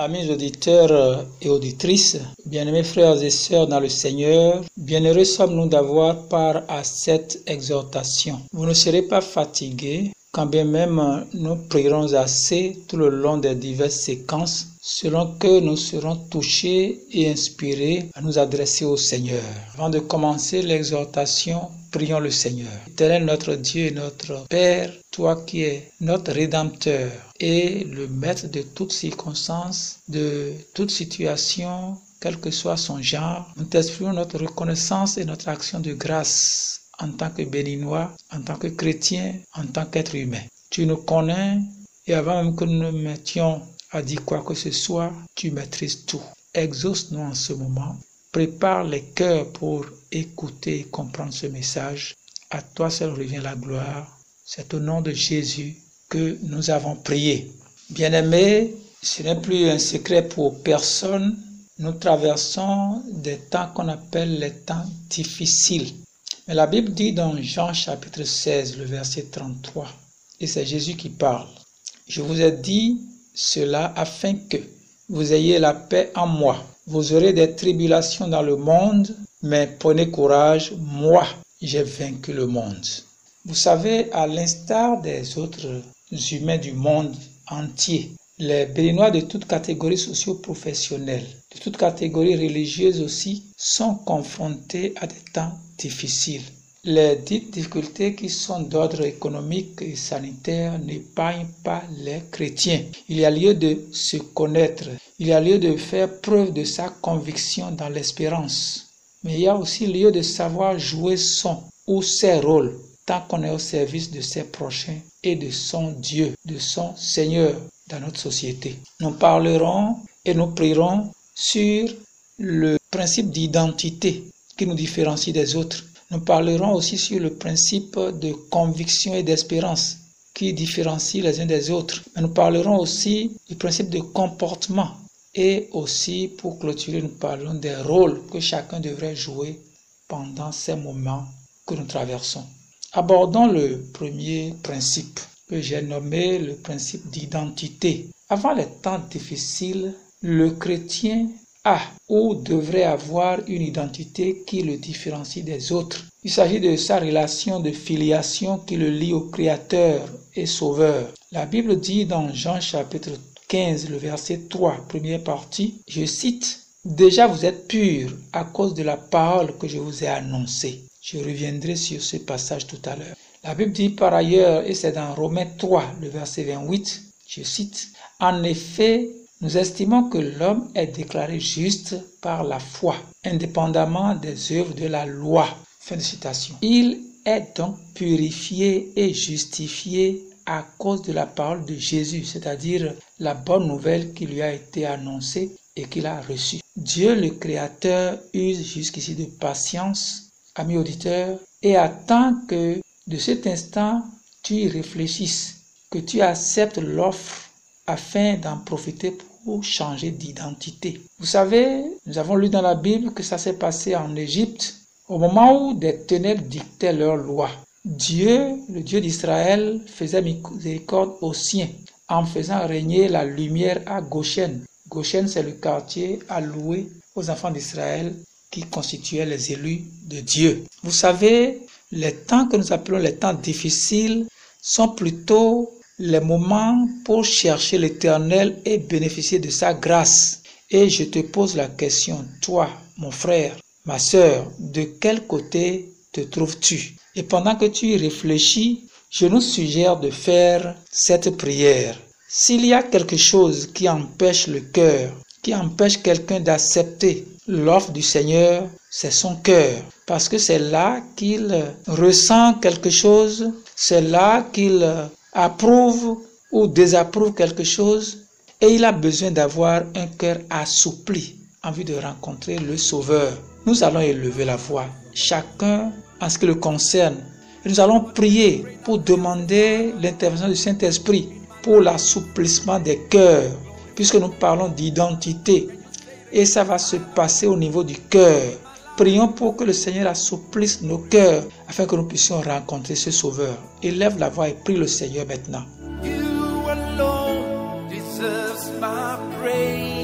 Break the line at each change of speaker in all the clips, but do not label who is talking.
Amis auditeurs et auditrices, bien-aimés frères et sœurs dans le Seigneur, bienheureux sommes-nous d'avoir part à cette exhortation. Vous ne serez pas fatigués, quand bien même nous prierons assez tout le long des diverses séquences, selon que nous serons touchés et inspirés à nous adresser au Seigneur. Avant de commencer l'exhortation, prions le Seigneur. Éternel notre Dieu et notre Père, toi qui es notre Rédempteur et le Maître de toutes circonstances, de toute situation, quel que soit son genre, nous t'exprimons notre reconnaissance et notre action de grâce en tant que béninois, en tant que chrétien, en tant qu'être humain. Tu nous connais et avant même que nous nous mettions à dire quoi que ce soit, tu maîtrises tout. Exauce-nous en ce moment. Prépare les cœurs pour écouter et comprendre ce message. À toi seul revient la gloire. C'est au nom de Jésus que nous avons prié. Bien-aimés, ce n'est plus un secret pour personne. Nous traversons des temps qu'on appelle les temps difficiles. Mais la Bible dit dans Jean chapitre 16, le verset 33, et c'est Jésus qui parle. Je vous ai dit cela afin que vous ayez la paix en moi. Vous aurez des tribulations dans le monde, mais prenez courage, moi, j'ai vaincu le monde. Vous savez, à l'instar des autres humains du monde entier, les Béninois de toutes catégories socio-professionnelles, de toutes catégories religieuses aussi, sont confrontés à des temps difficiles. Les dites difficultés qui sont d'ordre économique et sanitaire n'épargnent pas les chrétiens. Il y a lieu de se connaître, il y a lieu de faire preuve de sa conviction dans l'espérance. Mais il y a aussi lieu de savoir jouer son ou ses rôles, tant qu'on est au service de ses prochains et de son Dieu, de son Seigneur dans notre société. Nous parlerons et nous prierons sur le principe d'identité qui nous différencie des autres. Nous parlerons aussi sur le principe de conviction et d'espérance qui différencie les uns des autres. Mais nous parlerons aussi du principe de comportement et aussi, pour clôturer, nous parlerons des rôles que chacun devrait jouer pendant ces moments que nous traversons. Abordons le premier principe que j'ai nommé le principe d'identité. Avant les temps difficiles, le chrétien a ou devrait avoir une identité qui le différencie des autres. Il s'agit de sa relation de filiation qui le lie au Créateur et Sauveur. La Bible dit dans Jean chapitre 15, le verset 3, première partie, je cite, « Déjà vous êtes purs à cause de la parole que je vous ai annoncée. » Je reviendrai sur ce passage tout à l'heure. La Bible dit par ailleurs, et c'est dans Romains 3, le verset 28, je cite, « En effet, nous estimons que l'homme est déclaré juste par la foi, indépendamment des œuvres de la loi. » Fin de citation. Il est donc purifié et justifié à cause de la parole de Jésus, c'est-à-dire la bonne nouvelle qui lui a été annoncée et qu'il a reçue. Dieu le Créateur use jusqu'ici de patience, amis auditeurs, et attend que de cet instant, tu y réfléchisses, que tu acceptes l'offre afin d'en profiter pour changer d'identité. Vous savez, nous avons lu dans la Bible que ça s'est passé en Égypte au moment où des ténèbres dictaient leurs lois. Dieu, le Dieu d'Israël, faisait miséricorde aux siens en faisant régner la lumière à Goshen. Goshen, c'est le quartier alloué aux enfants d'Israël qui constituaient les élus de Dieu. Vous savez, les temps que nous appelons les temps difficiles sont plutôt les moments pour chercher l'Éternel et bénéficier de sa grâce. Et je te pose la question, toi, mon frère, ma sœur, de quel côté te trouves-tu? Et pendant que tu y réfléchis, je nous suggère de faire cette prière. S'il y a quelque chose qui empêche le cœur, qui empêche quelqu'un d'accepter l'offre du Seigneur, c'est son cœur. Parce que c'est là qu'il ressent quelque chose, c'est là qu'il approuve ou désapprouve quelque chose et il a besoin d'avoir un cœur assoupli en vue de rencontrer le Sauveur. Nous allons élever la voix, chacun en ce qui le concerne. Et nous allons prier pour demander l'intervention du Saint-Esprit pour l'assouplissement des cœurs, puisque nous parlons d'identité. Et ça va se passer au niveau du cœur. Prions pour que le Seigneur assouplisse nos cœurs afin que nous puissions rencontrer ce Sauveur. Élève la voix et prie le Seigneur maintenant.
You alone deserves my praise.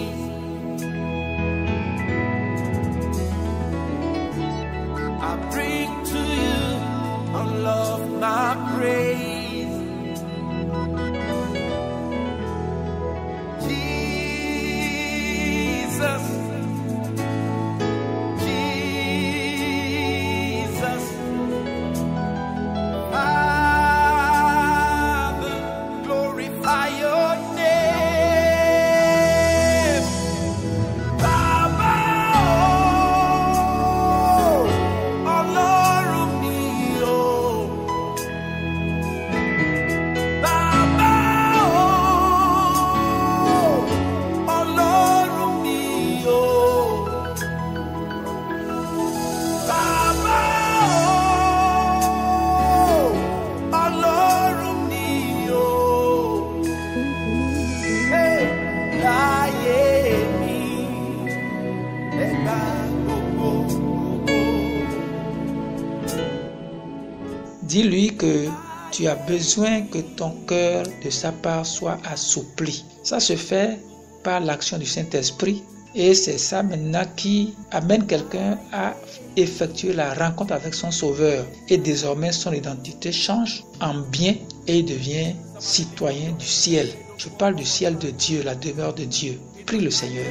Dis-lui que tu as besoin que ton cœur de sa part soit assoupli. Ça se fait par l'action du Saint-Esprit et c'est ça maintenant qui amène quelqu'un à effectuer la rencontre avec son Sauveur. Et désormais son identité change en bien et il devient citoyen du ciel. Je parle du ciel de Dieu, la demeure de Dieu. Prie le Seigneur.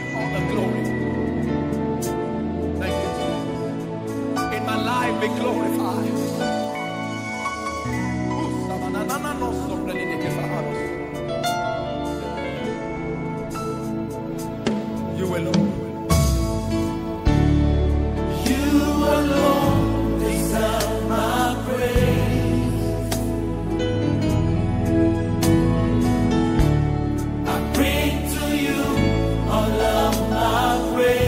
In my life be glorified. You alone. You alone deserve my praise. I bring to you all of my praise.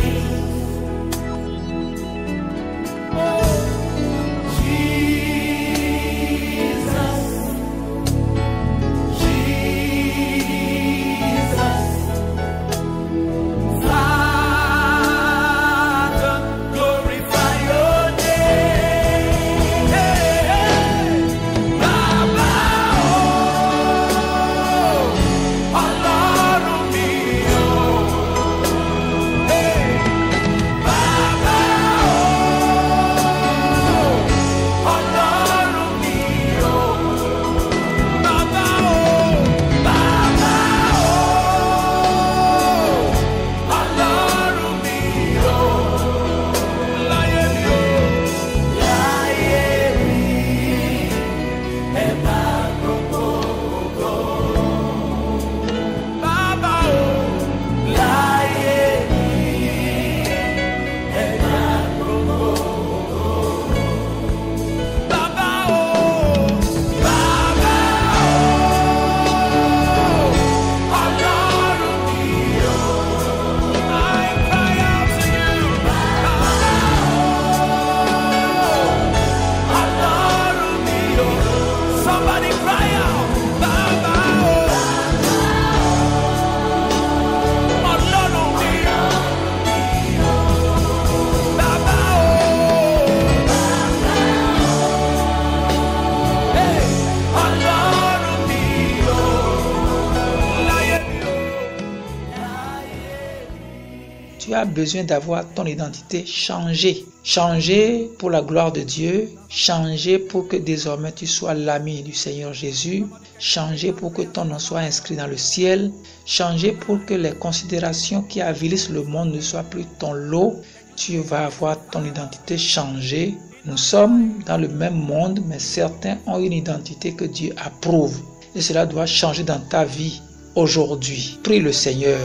Tu as besoin d'avoir ton identité changée. Changée pour la gloire de Dieu. Changée pour que désormais tu sois l'ami du Seigneur Jésus. Changée pour que ton nom soit inscrit dans le ciel. Changée pour que les considérations qui avilissent le monde ne soient plus ton lot. Tu vas avoir ton identité changée. Nous sommes dans le même monde, mais certains ont une identité que Dieu approuve. Et cela doit changer dans ta vie aujourd'hui. Prie le Seigneur.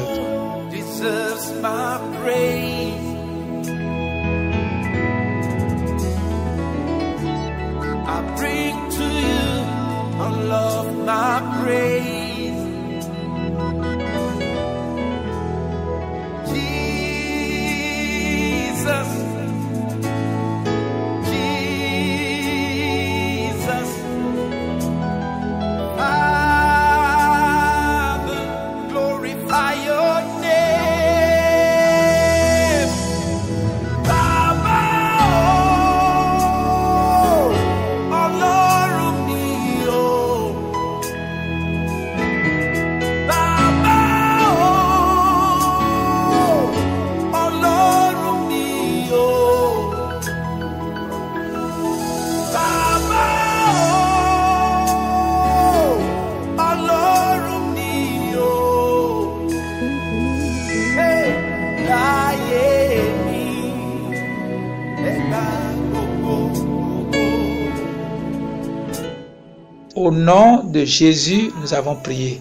Deserves my praise. I bring to you all of my praise. Jesus, Jesus, Father, glorify your name. Baba, Ọlọ́run mi o. Baba, Ọlọ́run mi o. Baba, Ọlọ́run mi o. Hey, láyé mi, ẹ̀ka gbogbo.
Au nom de Jésus, nous avons prié.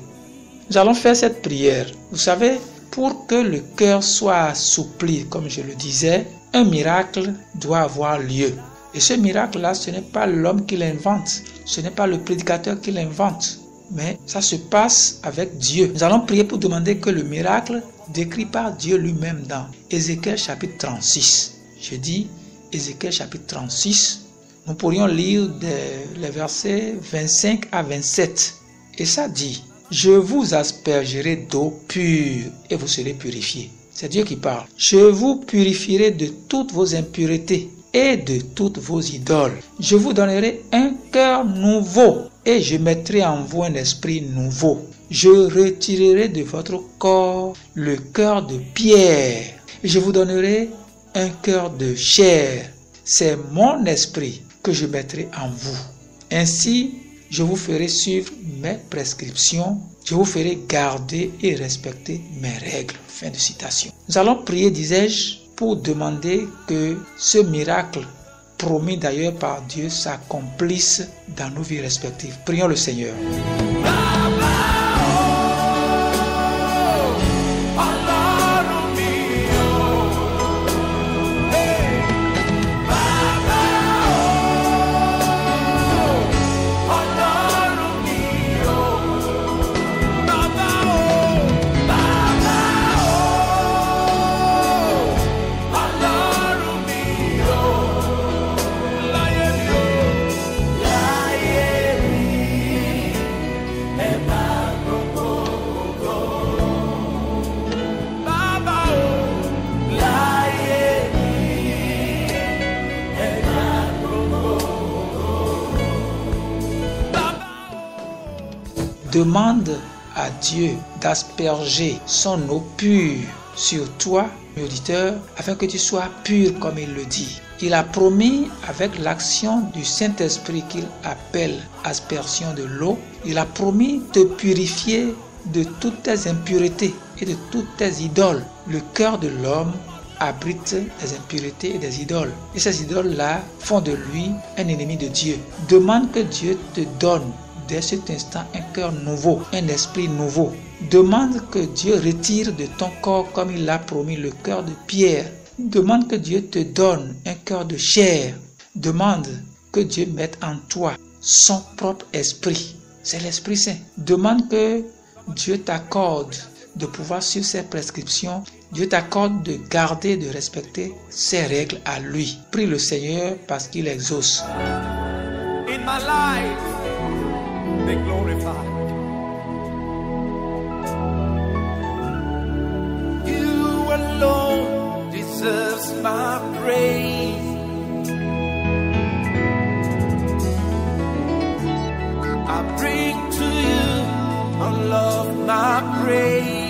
Nous allons faire cette prière. Vous savez, pour que le cœur soit assoupli, comme je le disais, un miracle doit avoir lieu. Et ce miracle-là, ce n'est pas l'homme qui l'invente. Ce n'est pas le prédicateur qui l'invente. Mais ça se passe avec Dieu. Nous allons prier pour demander que le miracle décrit par Dieu lui-même dans Ézéchiel chapitre 36. Je dis Ézéchiel chapitre 36. Nous pourrions lire les versets 25 à 27. Et ça dit, « Je vous aspergerai d'eau pure et vous serez purifiés. » C'est Dieu qui parle. « Je vous purifierai de toutes vos impuretés et de toutes vos idoles. Je vous donnerai un cœur nouveau et je mettrai en vous un esprit nouveau. Je retirerai de votre corps le cœur de pierre et je vous donnerai un cœur de chair. C'est mon esprit que je mettrai en vous. Ainsi, je vous ferai suivre mes prescriptions, je vous ferai garder et respecter mes règles. Fin de citation. Nous allons prier, disais-je, pour demander que ce miracle, promis d'ailleurs par Dieu, s'accomplisse dans nos vies respectives. Prions le Seigneur. Demande à Dieu d'asperger son eau pure sur toi, auditeur, afin que tu sois pur comme il le dit. Il a promis avec l'action du Saint-Esprit qu'il appelle aspersion de l'eau, il a promis de purifier de toutes tes impuretés et de toutes tes idoles. Le cœur de l'homme abrite des impuretés et des idoles. Et ces idoles-là font de lui un ennemi de Dieu. Demande que Dieu te donne dès cet instant un cœur nouveau, un esprit nouveau. Demande que Dieu retire de ton corps, comme il l'a promis, le cœur de pierre. Demande que Dieu te donne un cœur de chair. Demande que Dieu mette en toi son propre esprit. C'est l'Esprit Saint. Demande que Dieu t'accorde de pouvoir suivre ses prescriptions. Dieu t'accorde de garder, de respecter ses règles à lui. Prie le Seigneur parce qu'il exauce.
In my life, be glorified. You alone deserves my praise. I bring to you all of my praise.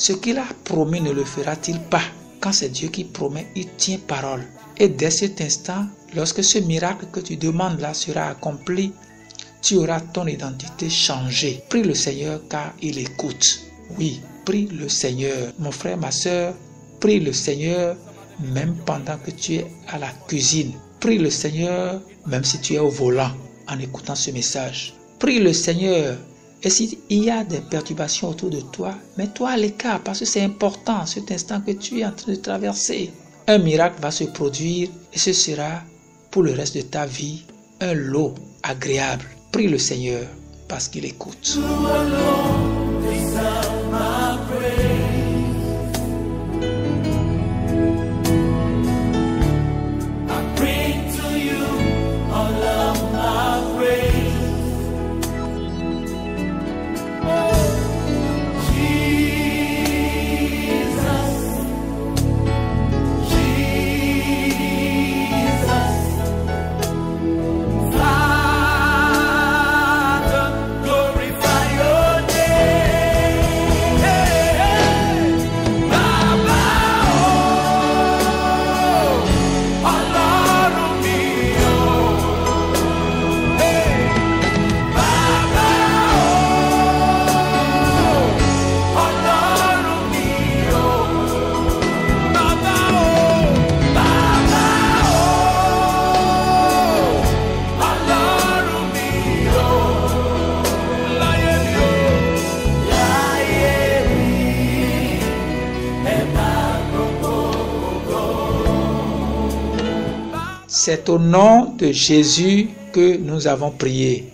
Ce qu'il a promis ne le fera-t-il pas? Quand c'est Dieu qui promet, il tient parole. Et dès cet instant, lorsque ce miracle que tu demandes là sera accompli, tu auras ton identité changée. Prie le Seigneur car il écoute. Oui, prie le Seigneur. Mon frère, ma soeur, prie le Seigneur même pendant que tu es à la cuisine. Prie le Seigneur même si tu es au volant en écoutant ce message. Prie le Seigneur. Et s'il y a des perturbations autour de toi, mets-toi à l'écart parce que c'est important, cet instant que tu es en train de traverser. Un miracle va se produire et ce sera pour le reste de ta vie un lot agréable. Prie le Seigneur parce qu'il écoute. C'est au nom de Jésus que nous avons prié.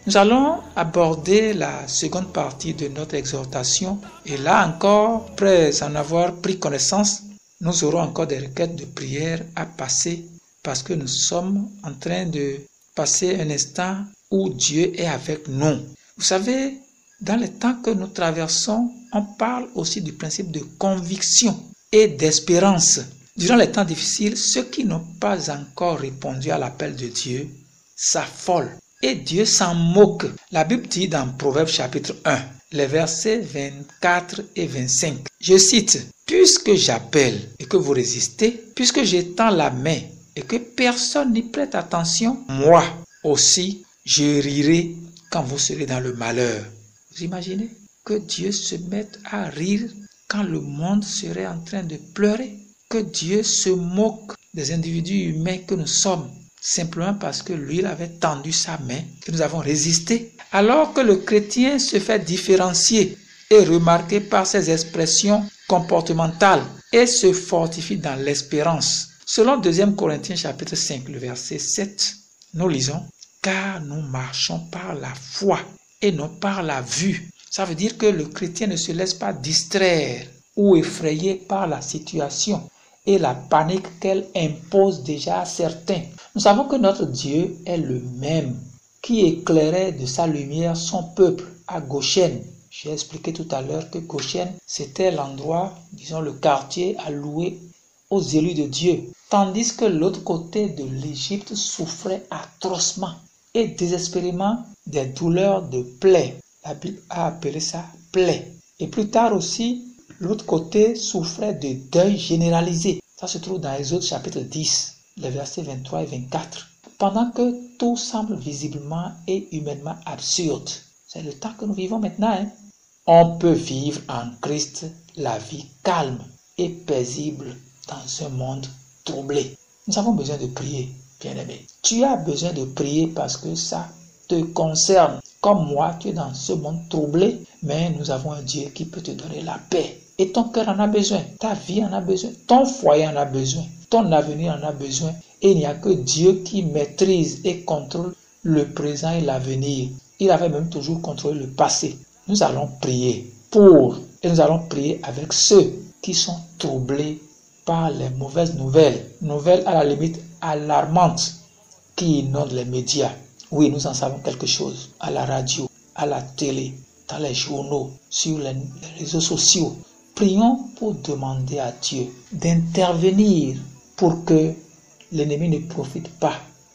Nous allons aborder la seconde partie de notre exhortation et là encore, après en avoir pris connaissance, nous aurons encore des requêtes de prière à passer parce que nous sommes en train de passer un instant où Dieu est avec nous. Vous savez, dans les temps que nous traversons, on parle aussi du principe de conviction et d'espérance. Durant les temps difficiles, ceux qui n'ont pas encore répondu à l'appel de Dieu s'affolent et Dieu s'en moque. La Bible dit dans Proverbes chapitre 1, les versets 24 et 25, je cite, « Puisque j'appelle et que vous résistez, puisque j'étends la main et que personne n'y prête attention, moi aussi je rirai quand vous serez dans le malheur. » Vous imaginez que Dieu se mette à rire quand le monde serait en train de pleurer? Que Dieu se moque des individus humains que nous sommes, simplement parce que lui, il avait tendu sa main, que nous avons résisté. Alors que le chrétien se fait différencier et remarquer par ses expressions comportementales et se fortifie dans l'espérance. Selon 2 Corinthiens chapitre 5, le verset 7, nous lisons « Car nous marchons par la foi et non par la vue ». Ça veut dire que le chrétien ne se laisse pas distraire ou effrayer par la situation et la panique qu'elle impose déjà à certains. Nous savons que notre Dieu est le même qui éclairait de sa lumière son peuple à Goshen. J'ai expliqué tout à l'heure que Goshen, c'était l'endroit, disons le quartier alloué aux élus de Dieu. Tandis que l'autre côté de l'Égypte souffrait atrocement et désespérément des douleurs de plaie. La Bible a appelé ça plaie. Et plus tard aussi, l'autre côté souffrait de deuil généralisé. Ça se trouve dans Exode chapitre 10, les versets 23 et 24. Pendant que tout semble visiblement et humainement absurde, c'est le temps que nous vivons maintenant. On peut vivre en Christ la vie calme et paisible dans un monde troublé. Nous avons besoin de prier, bien-aimé. Tu as besoin de prier parce que ça te concerne. Comme moi, tu es dans ce monde troublé, mais nous avons un Dieu qui peut te donner la paix. Et ton cœur en a besoin, ta vie en a besoin, ton foyer en a besoin, ton avenir en a besoin. Et il n'y a que Dieu qui maîtrise et contrôle le présent et l'avenir. Il avait même toujours contrôlé le passé. Nous allons prier et nous allons prier avec ceux qui sont troublés par les mauvaises nouvelles à la limite alarmantes qui inondent les médias. Oui, nous en savons quelque chose, à la radio, à la télé, dans les journaux, sur les réseaux sociaux. Prions pour demander à Dieu d'intervenir pour que l'ennemi ne profite pas,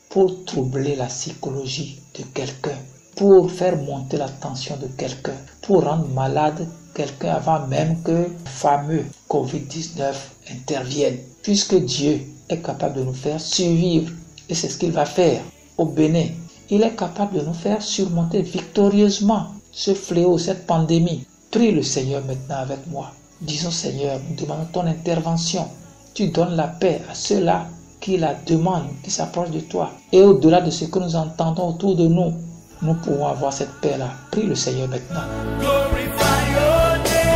pour troubler la psychologie de quelqu'un, pour faire monter la tension de quelqu'un, pour rendre malade quelqu'un avant même que le fameux Covid-19 intervienne. Puisque Dieu est capable de nous faire survivre, et c'est ce qu'il va faire au Bénin. Il est capable de nous faire surmonter victorieusement ce fléau, cette pandémie. Prie le Seigneur maintenant avec moi. Disons Seigneur, nous demandons ton intervention. Tu donnes la paix à ceux-là qui la demandent, qui s'approchent de toi. Et au-delà de ce que nous entendons autour de nous, nous pouvons avoir cette paix-là. Prie le Seigneur maintenant.
Glorify your name.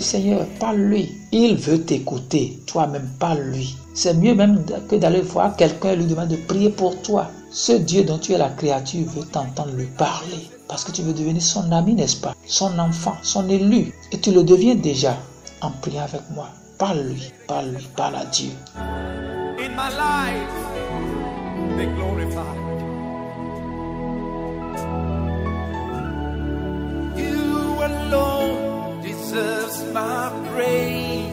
Seigneur, parle-lui. Il veut t'écouter, toi-même parle-lui. C'est mieux même que d'aller voir quelqu'un et lui demander de prier pour toi. Ce Dieu dont tu es la créature veut t'entendre lui parler. Parce que tu veux devenir son ami, n'est-ce pas? Son enfant, son élu. Et tu le deviens déjà en priant avec moi. Parle-lui, parle-lui, parle à Dieu.
In my life, be glorified. You alone deserves my praise.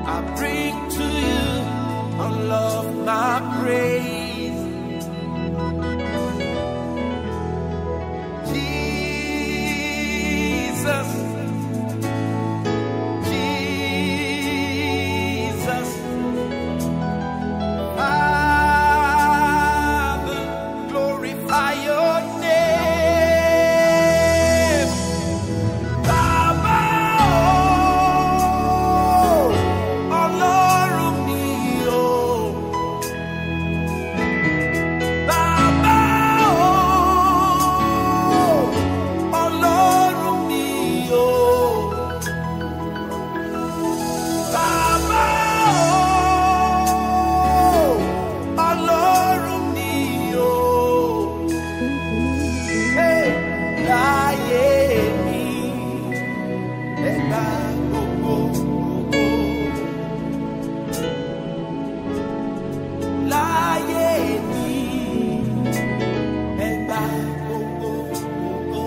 I bring to you all of my praise. Jesus, Jesus, Father, glorify your name. Baba, oh, Ọlọ́run mi o. Baba, oh, Ọlọ́run mi o. Baba, oh, Ọlọ́run mi o. Hey, láyé mi, ẹ gbà gbogbo ògo. Láyé mi, ẹ gbà gbogbo ògo.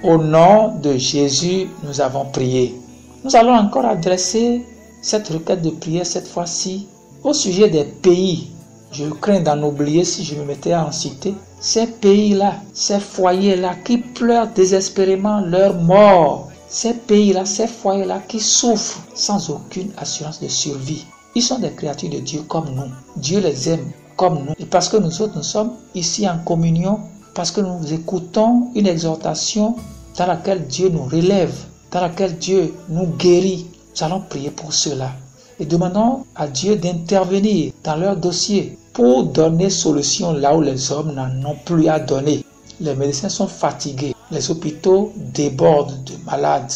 Au nom de Jésus, nous avons prié. Nous allons encore adresser cette requête de prière cette fois-ci au sujet des pays. Je crains d'en oublier si je me mettais à en citer. Ces pays-là, ces foyers-là qui pleurent désespérément leur mort. Ces pays-là, ces foyers-là qui souffrent sans aucune assurance de survie. Ils sont des créatures de Dieu comme nous. Dieu les aime comme nous. Et parce que nous autres, nous sommes ici en communion, parce que nous écoutons une exhortation dans laquelle Dieu nous relève, dans laquelle Dieu nous guérit. Nous allons prier pour cela. Et demandons à Dieu d'intervenir dans leur dossier pour donner solution là où les hommes n'en ont plus à donner. Les médecins sont fatigués. Les hôpitaux débordent de malades.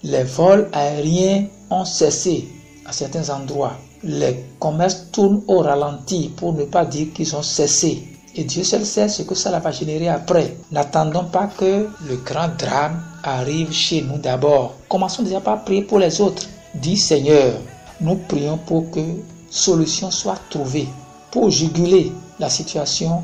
Les vols aériens ont cessé à certains endroits. Les commerces tournent au ralenti pour ne pas dire qu'ils ont cessé. Et Dieu seul sait ce que cela va générer après. N'attendons pas que le grand drame arrive chez nous d'abord. Commençons déjà par prier pour les autres. Dis Seigneur, nous prions pour que solution soit trouvée pour juguler la situation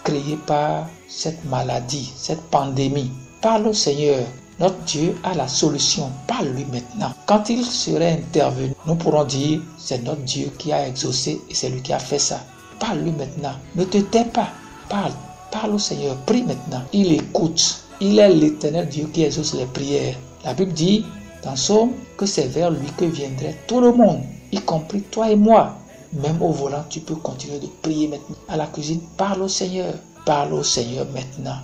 créée par cette maladie, cette pandémie. Parle au Seigneur. Notre Dieu a la solution. Parle-lui maintenant. Quand il serait intervenu, nous pourrons dire c'est notre Dieu qui a exaucé et c'est lui qui a fait ça. Parle-lui maintenant. Ne te tais pas. Parle. Parle au Seigneur. Prie maintenant. Il écoute. Il est l'Éternel Dieu qui exauce les prières. La Bible dit dans Psaume que c'est vers lui que viendrait tout le monde, y compris toi et moi. Même au volant, tu peux continuer de prier maintenant. À la cuisine, parle au Seigneur. Parle au Seigneur maintenant.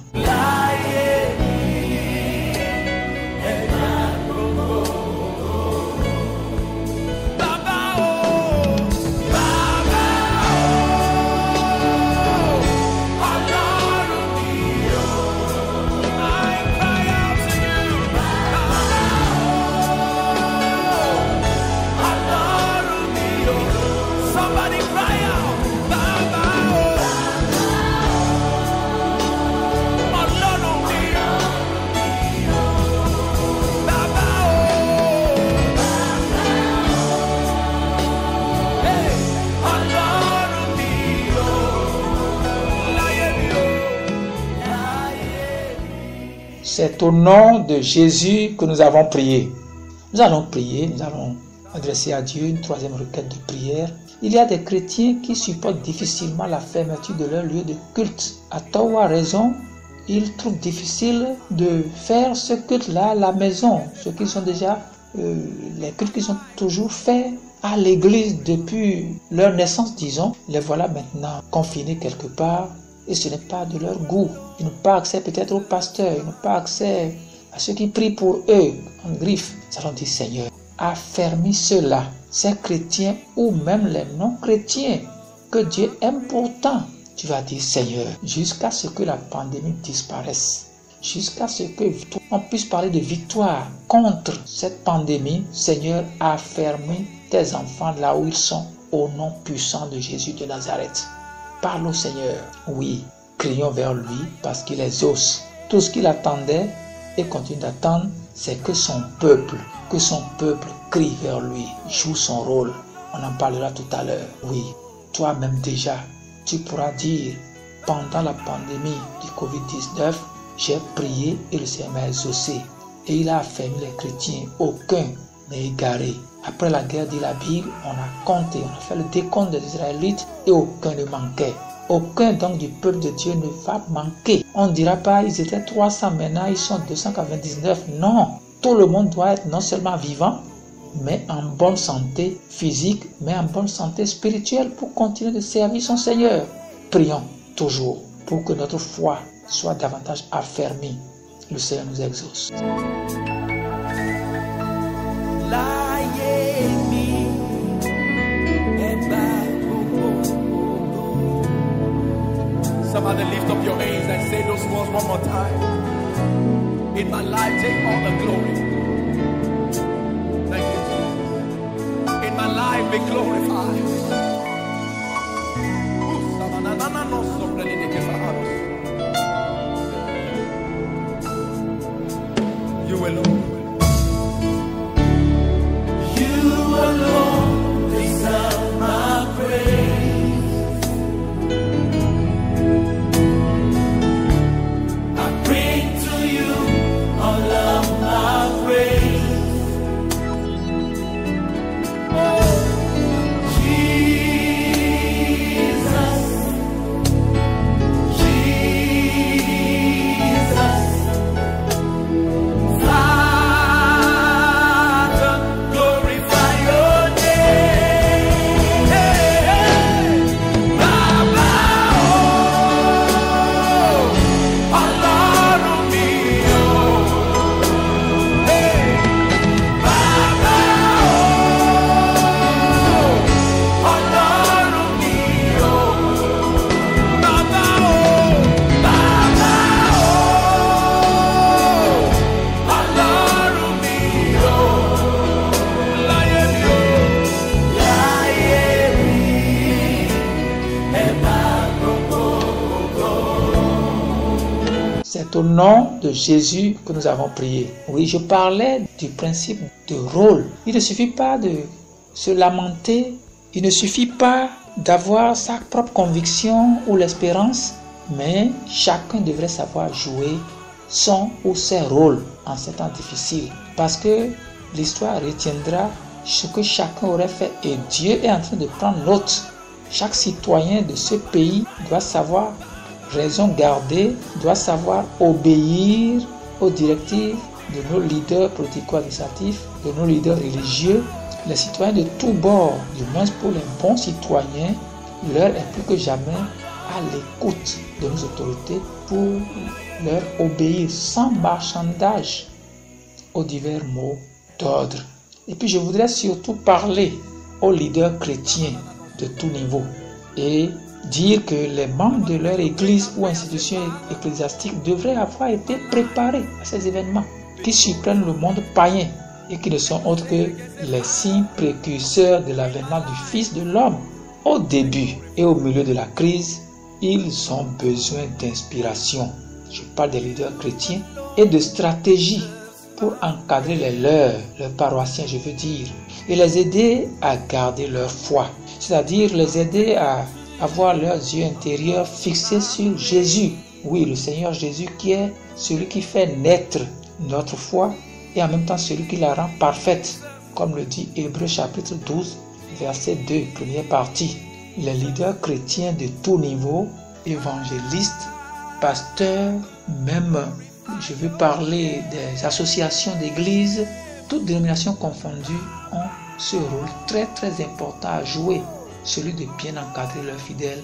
C'est au nom de Jésus que nous avons prié. Nous allons prier, nous allons adresser à Dieu une troisième requête de prière. Il y a des chrétiens qui supportent difficilement la fermeture de leur lieu de culte. À tort ou à raison, ils trouvent difficile de faire ce culte-là à la maison. Ce qu'ils sont déjà, les cultes qu'ils ont toujours faits à l'église depuis leur naissance, disons, les voilà maintenant confinés quelque part. Et ce n'est pas de leur goût. Ils n'ont pas accès peut-être aux pasteurs, ils n'ont pas accès à ceux qui prient pour eux en griffe. Nous allons dire Seigneur, affermis ceux-là, ces chrétiens ou même les non-chrétiens que Dieu aime pourtant. Tu vas dire, Seigneur, jusqu'à ce que la pandémie disparaisse, jusqu'à ce qu'on puisse parler de victoire contre cette pandémie, Seigneur, affermis tes enfants là où ils sont, au nom puissant de Jésus de Nazareth. Parle au Seigneur. Oui, crions vers lui parce qu'il exauce. Tout ce qu'il attendait et continue d'attendre, c'est que son peuple crie vers lui, joue son rôle. On en parlera tout à l'heure. Oui, toi-même déjà, tu pourras dire, pendant la pandémie du Covid-19, j'ai prié et le Seigneur m'a exaucé. Et il a affermi les chrétiens, aucun n'est égaré. Après la guerre, dit la Bible, on a compté, on a fait le décompte des Israélites et aucun ne manquait. Aucun donc du peuple de Dieu ne va manquer. On ne dira pas, ils étaient 300, maintenant ils sont 299. Non, tout le monde doit être non seulement vivant, mais en bonne santé physique, mais en bonne santé spirituelle pour continuer de servir son Seigneur. Prions toujours pour que notre foi soit davantage affermie. Le Seigneur nous exauce.
Somebody lift up your hands and say those words one more time. In my life, take all the glory. Thank you, Jesus. In my life, be glorified. You alone. You alone deserve my praise.
C'est au nom de Jésus que nous avons prié. Oui, je parlais du principe de rôle. Il ne suffit pas de se lamenter, il ne suffit pas d'avoir sa propre conviction ou l'espérance, mais chacun devrait savoir jouer son ou ses rôles en ces temps difficiles. Parce que l'histoire retiendra ce que chacun aurait fait et Dieu est en train de prendre note. Chaque citoyen de ce pays doit savoir raison garder, doit savoir obéir aux directives de nos leaders politico-administratifs, de nos leaders religieux. Les citoyens de tous bords, du moins pour les bons citoyens, l'heure est plus que jamais à l'écoute de nos autorités pour leur obéir sans marchandage aux divers mots d'ordre. Et puis je voudrais surtout parler aux leaders chrétiens de tout niveau et dire que les membres de leur église ou institution ecclésiastique devraient avoir été préparés à ces événements qui surprennent le monde païen et qui ne sont autres que les signes précurseurs de l'avènement du Fils de l'homme. Au début et au milieu de la crise, ils ont besoin d'inspiration. Je parle des leaders chrétiens et de stratégie pour encadrer les leurs paroissiens, je veux dire, et les aider à garder leur foi, c'est-à-dire les aider à avoir leurs yeux intérieurs fixés sur Jésus. Oui, le Seigneur Jésus qui est celui qui fait naître notre foi et en même temps celui qui la rend parfaite, comme le dit Hébreux chapitre 12, verset 2, première partie. Les leaders chrétiens de tout niveau, évangélistes, pasteurs, même je veux parler des associations d'églises, toutes dénominations confondues, ont ce rôle très très important à jouer, celui de bien encadrer leurs fidèles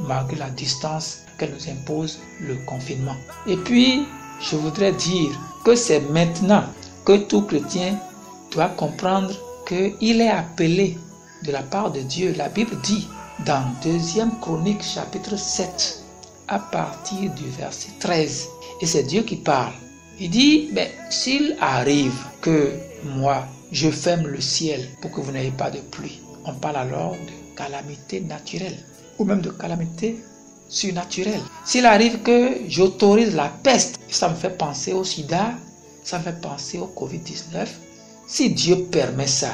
malgré la distance qu'elle nous impose le confinement. Et puis, je voudrais dire que c'est maintenant que tout chrétien doit comprendre qu'il est appelé de la part de Dieu. La Bible dit dans 2e Chronique chapitre 7 à partir du verset 13. Et c'est Dieu qui parle. Il dit, s'il arrive que moi, je ferme le ciel pour que vous n'ayez pas de pluie. On parle alors de calamité naturelle ou même de calamité surnaturelle. S'il arrive que j'autorise la peste, ça me fait penser au sida, ça me fait penser au Covid-19. Si Dieu permet ça,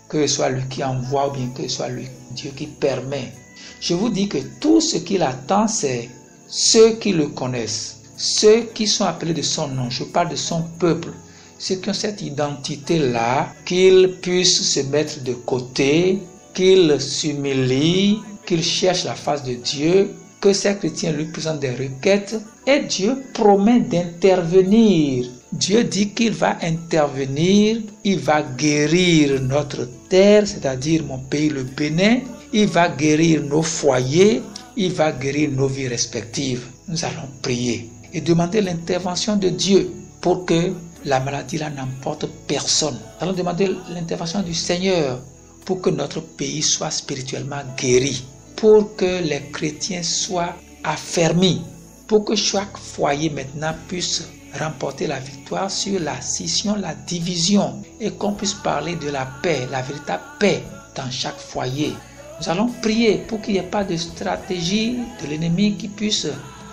que ce soit lui qui envoie ou bien que ce soit lui, Dieu qui permet, je vous dis que tout ce qu'il attend, c'est ceux qui le connaissent, ceux qui sont appelés de son nom. Je parle de son peuple. Ceux qui ont cette identité-là, qu'ils puissent se mettre de côté, qu'ils s'humilient, qu'ils cherchent la face de Dieu, que ces chrétiens lui présentent des requêtes et Dieu promet d'intervenir. Dieu dit qu'il va intervenir, il va guérir notre terre, c'est-à-dire mon pays, le Bénin, il va guérir nos foyers, il va guérir nos vies respectives. Nous allons prier et demander l'intervention de Dieu pour que la maladie là n'emporte personne. Nous allons demander l'intervention du Seigneur pour que notre pays soit spirituellement guéri, pour que les chrétiens soient affermis, pour que chaque foyer maintenant puisse remporter la victoire sur la scission, la division, et qu'on puisse parler de la paix, la véritable paix dans chaque foyer. Nous allons prier pour qu'il n'y ait pas de stratégie de l'ennemi qui puisse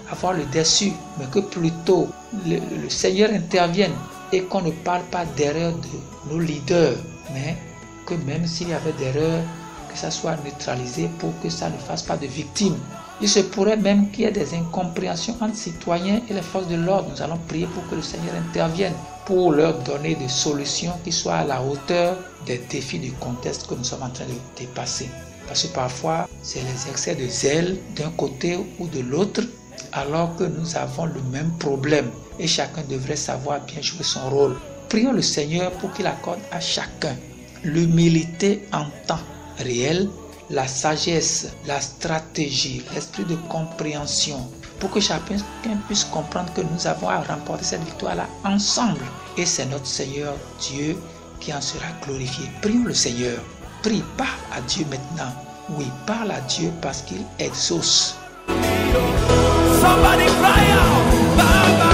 avoir le dessus, mais que plutôt le Seigneur intervienne et qu'on ne parle pas d'erreur de nos leaders, mais que même s'il y avait d'erreur, que ça soit neutralisé pour que ça ne fasse pas de victimes. Il se pourrait même qu'il y ait des incompréhensions entre citoyens et les forces de l'ordre. Nous allons prier pour que le Seigneur intervienne, pour leur donner des solutions qui soient à la hauteur des défis du contexte que nous sommes en train de dépasser. Parce que parfois, c'est les excès de zèle d'un côté ou de l'autre, alors que nous avons le même problème et chacun devrait savoir bien jouer son rôle. Prions le Seigneur pour qu'il accorde à chacun l'humilité en temps réel, la sagesse, la stratégie, l'esprit de compréhension, pour que chacun puisse comprendre que nous avons à remporter cette victoire-là ensemble. Et c'est notre Seigneur Dieu qui en sera glorifié. Prions le Seigneur. Prie, parle à Dieu maintenant. Oui, parle à Dieu parce qu'il exauce.
Somebody cry out, Baba.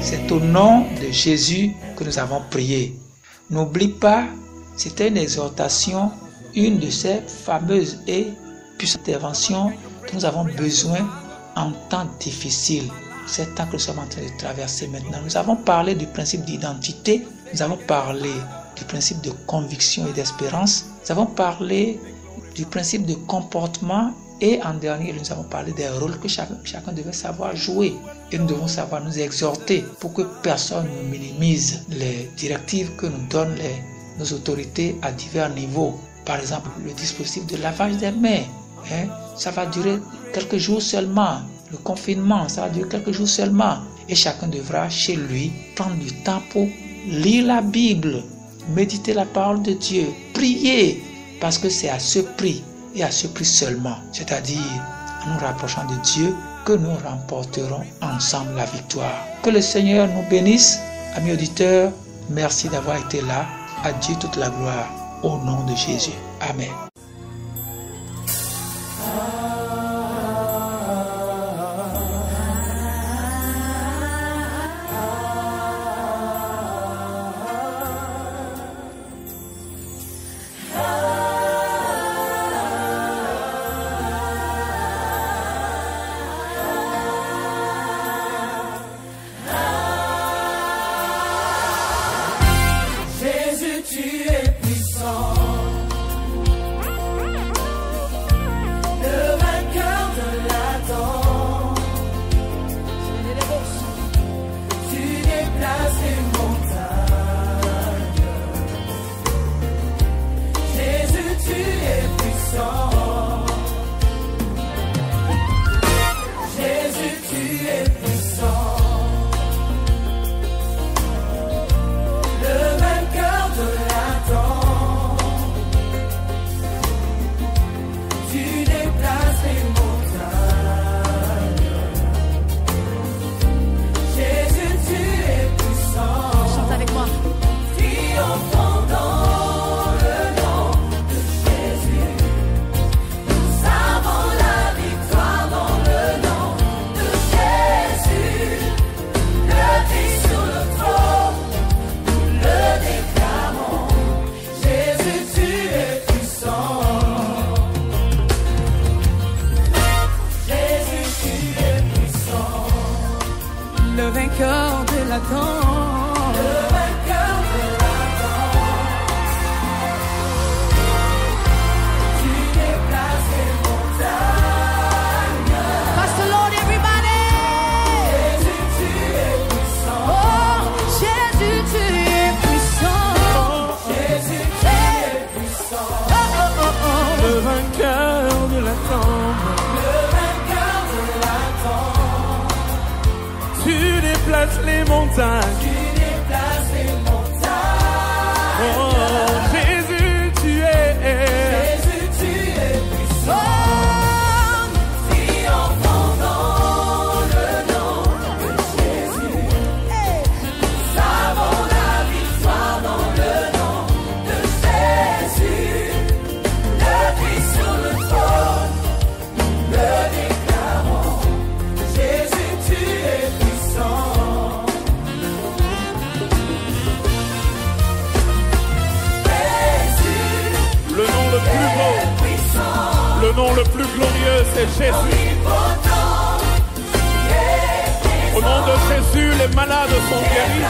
C'est au nom de Jésus que nous avons prié. N'oublie pas, c'était une exhortation, une de ces fameuses et puissantes interventions que nous avons besoin en temps difficile. C'est temps que nous sommes en train de traverser maintenant. Nous avons parlé du principe d'identité, nous avons parlé du principe de conviction et d'espérance, nous avons parlé du principe de comportement et en dernier, nous avons parlé des rôles que chacun devait savoir jouer. Et nous devons savoir nous exhorter pour que personne ne minimise les directives que nous donnent nos autorités à divers niveaux. Par exemple, le dispositif de lavage des mains, ça va durer quelques jours seulement. Le confinement, ça va durer quelques jours seulement. Et chacun devra chez lui prendre du temps pour lire la Bible, méditer la parole de Dieu, prier, parce que c'est à ce prix et à ce prix seulement, c'est-à-dire en nous rapprochant de Dieu, que nous remporterons ensemble la victoire. Que le Seigneur nous bénisse. Amis auditeurs, merci d'avoir été là. À Dieu toute la gloire. Au nom de Jésus. Amen.
Jésus, tu es puissant. l'attend. Le vainqueur de l'attend. Tu déplaces les montagnes. Pass the Lord, everybody. Jésus, tu es puissant. Oh, Jésus, tu es puissant. Jésus, tu es puissant. Oh, oh, oh, oh. Le vainqueur de l'attend. Tu déplaces les montagnes. Tu déplaces les montagnes. Oh, Jésus, tu es. Jésus, tu es puissant. Triomphant dans le nom de Jésus. Savons la victoire dans le nom de Jésus. Le Christ sur le trône, le déclarons. Jésus, tu es puissant.
Le nom le plus beau, le nom le plus glorieux, c'est Jésus. Au nom de Jésus, les malades sont guéris.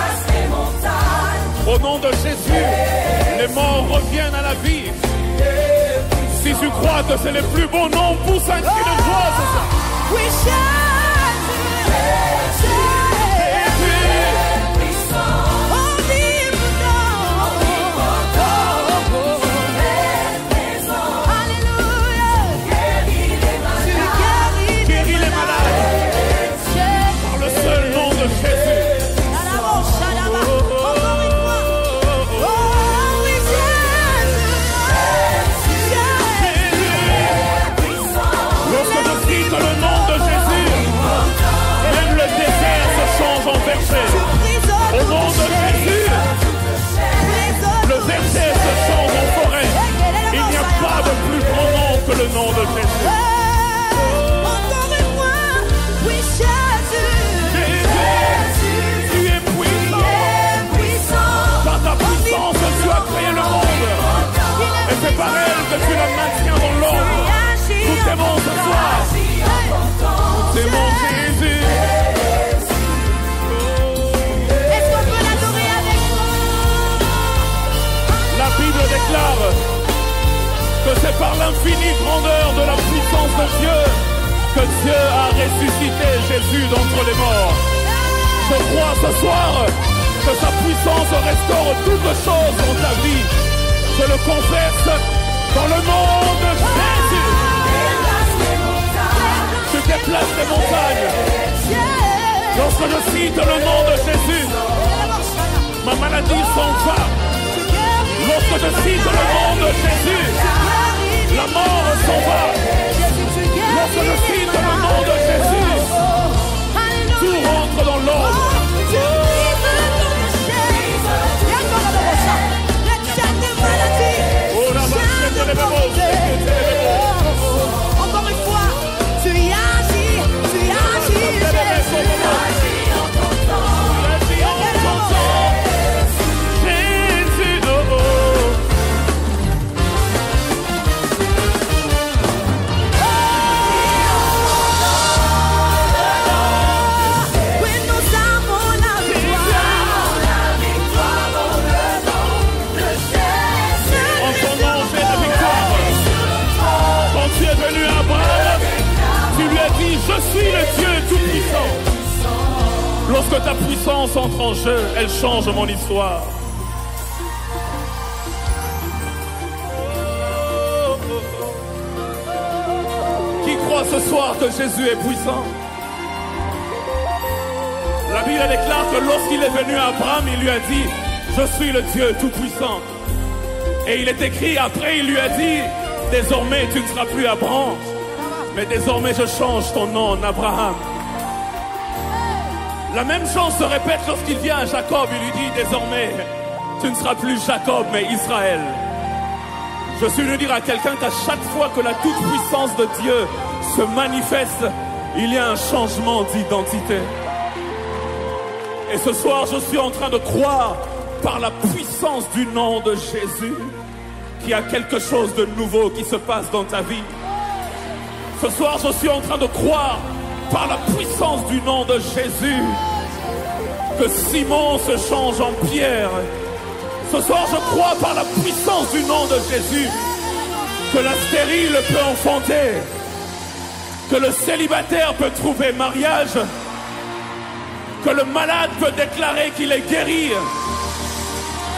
Au nom de Jésus, les morts reviennent à la vie. Si tu crois que c'est le plus beau nom, pousse un cri de joie, c'est ça. Au nom de Jésus, le verset se change en forêt. Il n'y a pas de plus grand nom que le nom de Jésus.
Entendez-moi, oui Jésus,
tu es puissant. Par ta puissance, tu as créé le monde. Et c'est par elle que tu la maintiens dans l'ordre. Nous t'aimons ce soir. Nous t'aimons Jésus. La Bible déclare que c'est par l'infinie grandeur de la puissance de Dieu que Dieu a ressuscité Jésus d'entre les morts. Je crois ce soir que sa puissance restaure toutes choses dans ta vie. Je le confesse dans le nom de Jésus. Tu déplaces les montagnes. Lorsque je cite le nom de Jésus, ma maladie s'en va. Lorsque je cite le nom de Jésus, la mort s'en va. Lorsque je cite le nom de Jésus, tout rentre dans l'ordre.
Encore une fois, tu y agis,
Je suis le Dieu tout-puissant. Lorsque ta puissance entre en jeu, elle change mon histoire. Qui croit ce soir que Jésus est puissant? La Bible déclare que lorsqu'il est venu à Abraham, il lui a dit: je suis le Dieu tout-puissant. Et il est écrit après, il lui a dit: désormais tu ne seras plus Abraham, mais désormais je change ton nom en Abraham. La même chose se répète lorsqu'il vient à Jacob. Il lui dit: désormais tu ne seras plus Jacob mais Israël. Je suis venu dire à quelqu'un qu'à chaque fois que la toute-puissance de Dieu se manifeste, il y a un changement d'identité. Et ce soir, je suis en train de croire par la puissance du nom de Jésus qu'il y a quelque chose de nouveau qui se passe dans ta vie. Ce soir, je suis en train de croire par la puissance du nom de Jésus que Simon se change en Pierre. Ce soir, je crois par la puissance du nom de Jésus que la stérile peut enfanter, que le célibataire peut trouver mariage, que le malade peut déclarer qu'il est guéri,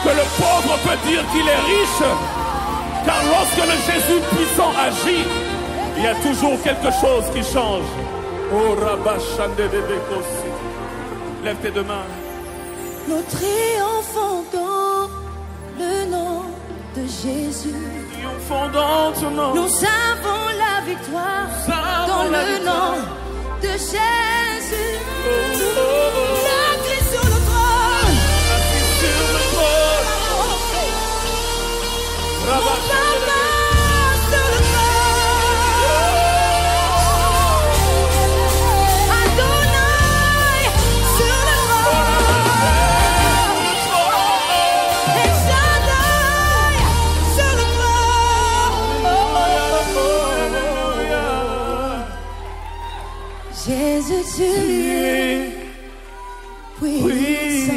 que le pauvre peut dire qu'il est riche, car lorsque le Jésus puissant agit, il y a toujours quelque chose qui change. Oh, lève tes deux mains.
Nous triomphons dans le nom de Jésus.
Triomphons dans ton nom.
Nous avons la victoire dans le nom de Jésus. La clé sur le trône.
La clé sur le trône.
Mon papa sur le trône. Adonai sur le trône. El Shaddai sur le trône. Jésus, tu es puissant.